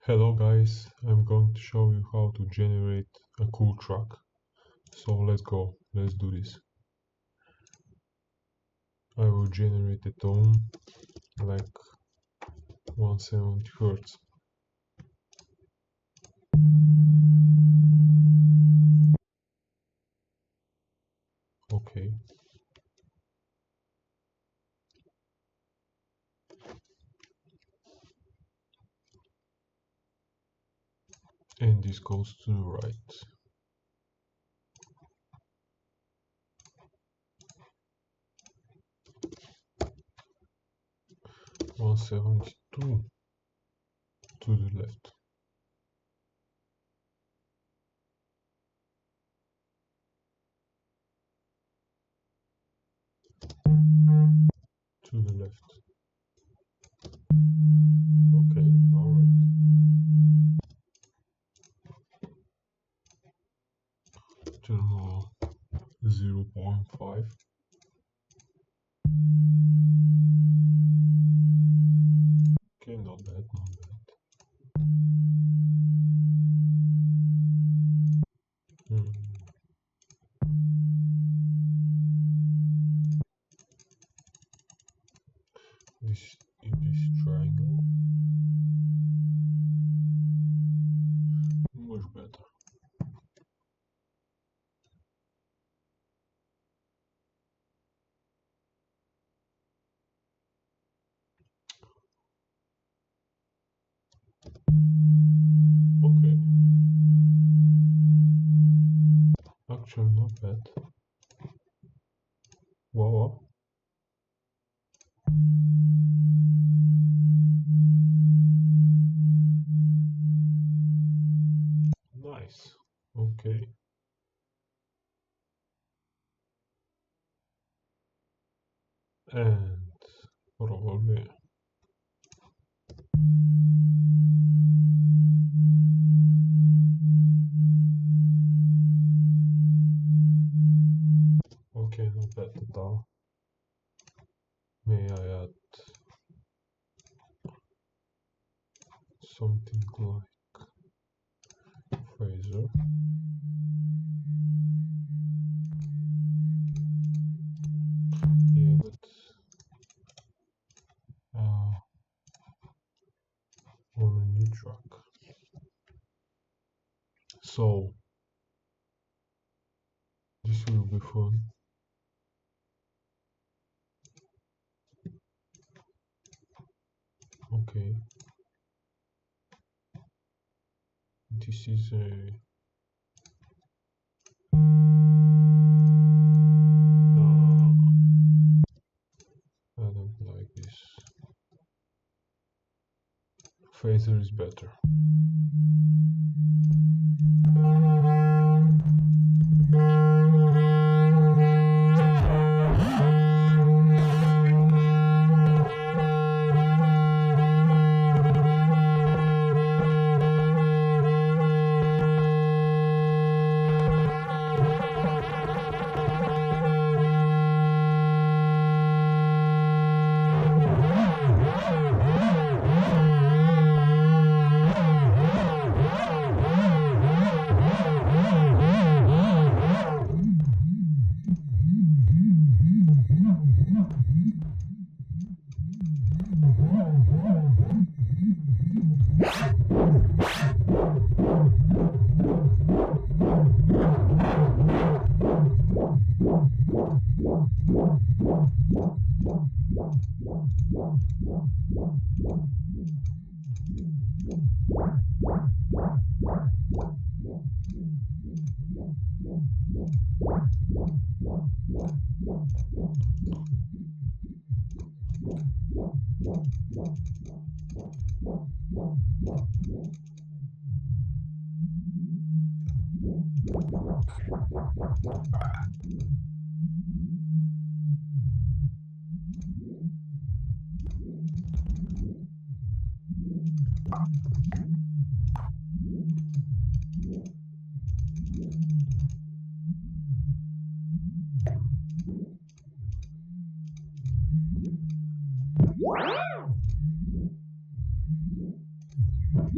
Hello guys, I'm going to show you how to generate a cool track. So let's go, let's do this. I will generate a tone like 170 Hz. Okay. And this goes to the right. One 72 to the left. To the left. Okay, alright. Turn 0.5. Okay, not bad, not bad. This triangle. Much better. Okay. Actually not bad. Wow. Nice. Okay. And probably okay, not bad at all. May I add something like phaser? Yeah, but on a new track. So this will be fun. Okay. This is a I don't like this. Phaser is better.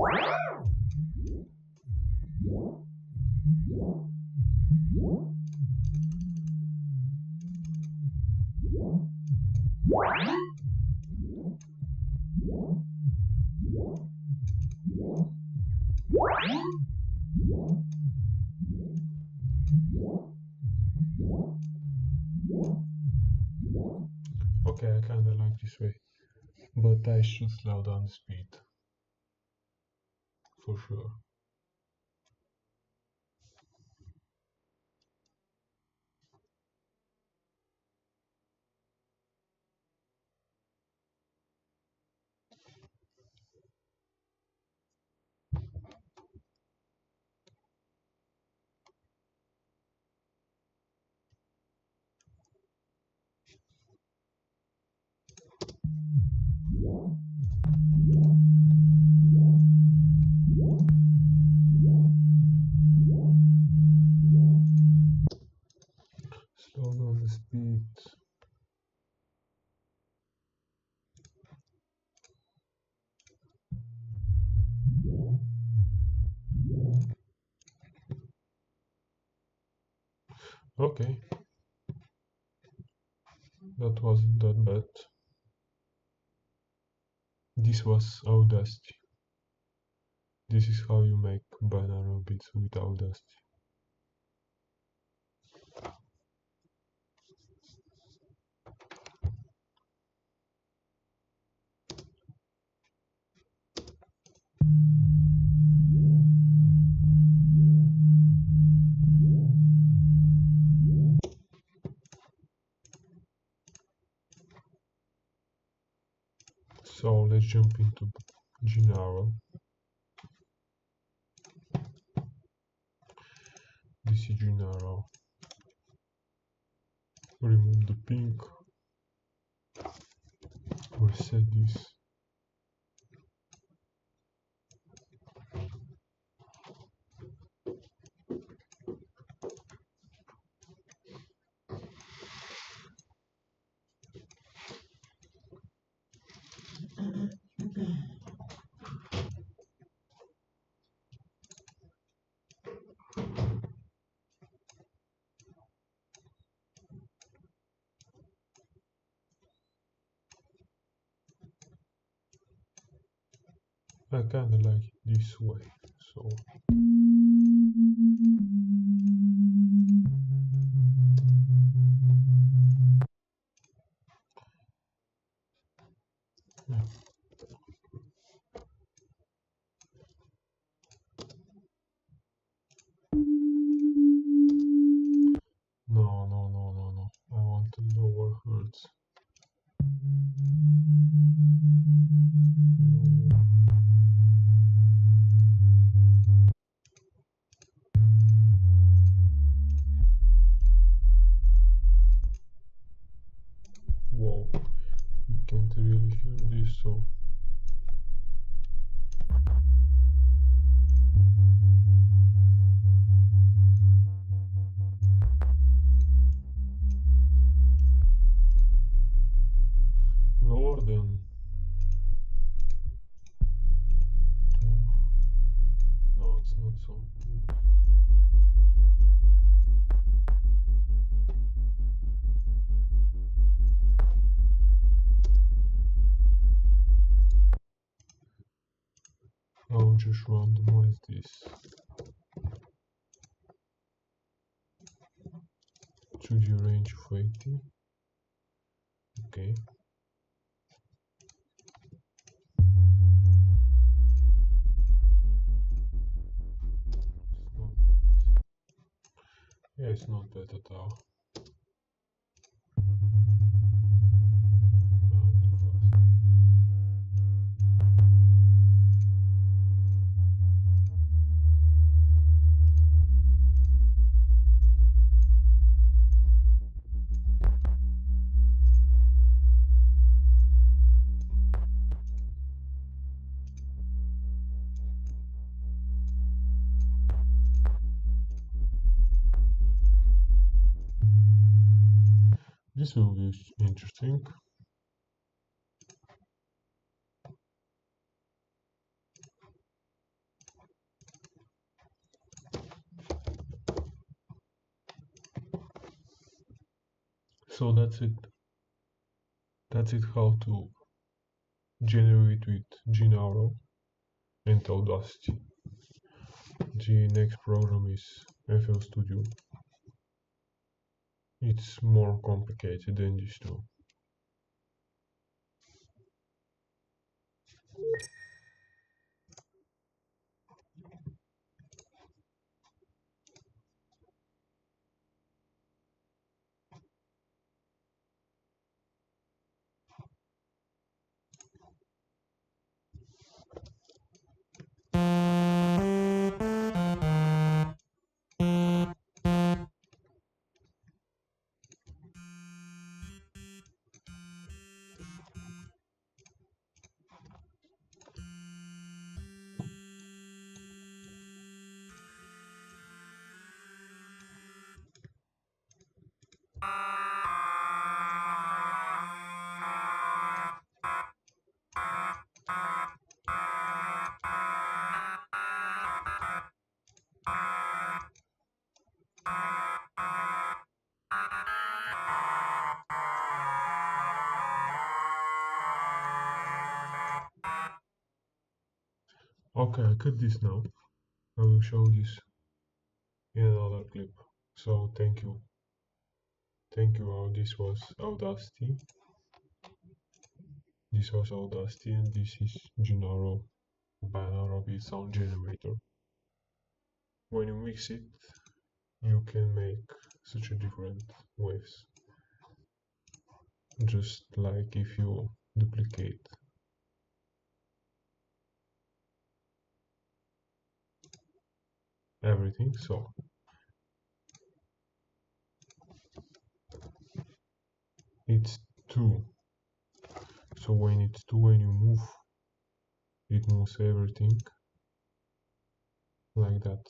Okay, I kinda like this way, but I should slow down the speed for sure. Slow down the speed. Okay, that wasn't that bad. This was Audacity. This is how you make binaural beats with Audacity. So let's jump into binaural. This is binaural. Remove the pink. Reset this. I kinda like it this way. So yeah. No, no, no, no, no. I want to lower hertz. Whoa, you can't really hear this, so lower than 10. No, it's not so good. I'll just randomize this to the range of 80. Okay. It's not bad. Yeah, it's not bad at all. Too fast. This will be interesting. So that's it how to generate with binaural and Audacity. The next program is FL Studio. It's more complicated than these two. Okay, I cut this now. I will show this in another clip. So thank you. Thank you. This was Audacity. This was Audacity and this is Gennaro binaural beat sound generator. When you mix it, you can make such a different waves. Just like if you duplicate everything. So it's two. So when it's two, when you move, it moves everything like that.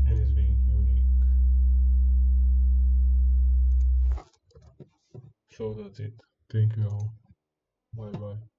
And it's being unique. So that's it. Thank you all. Bye bye.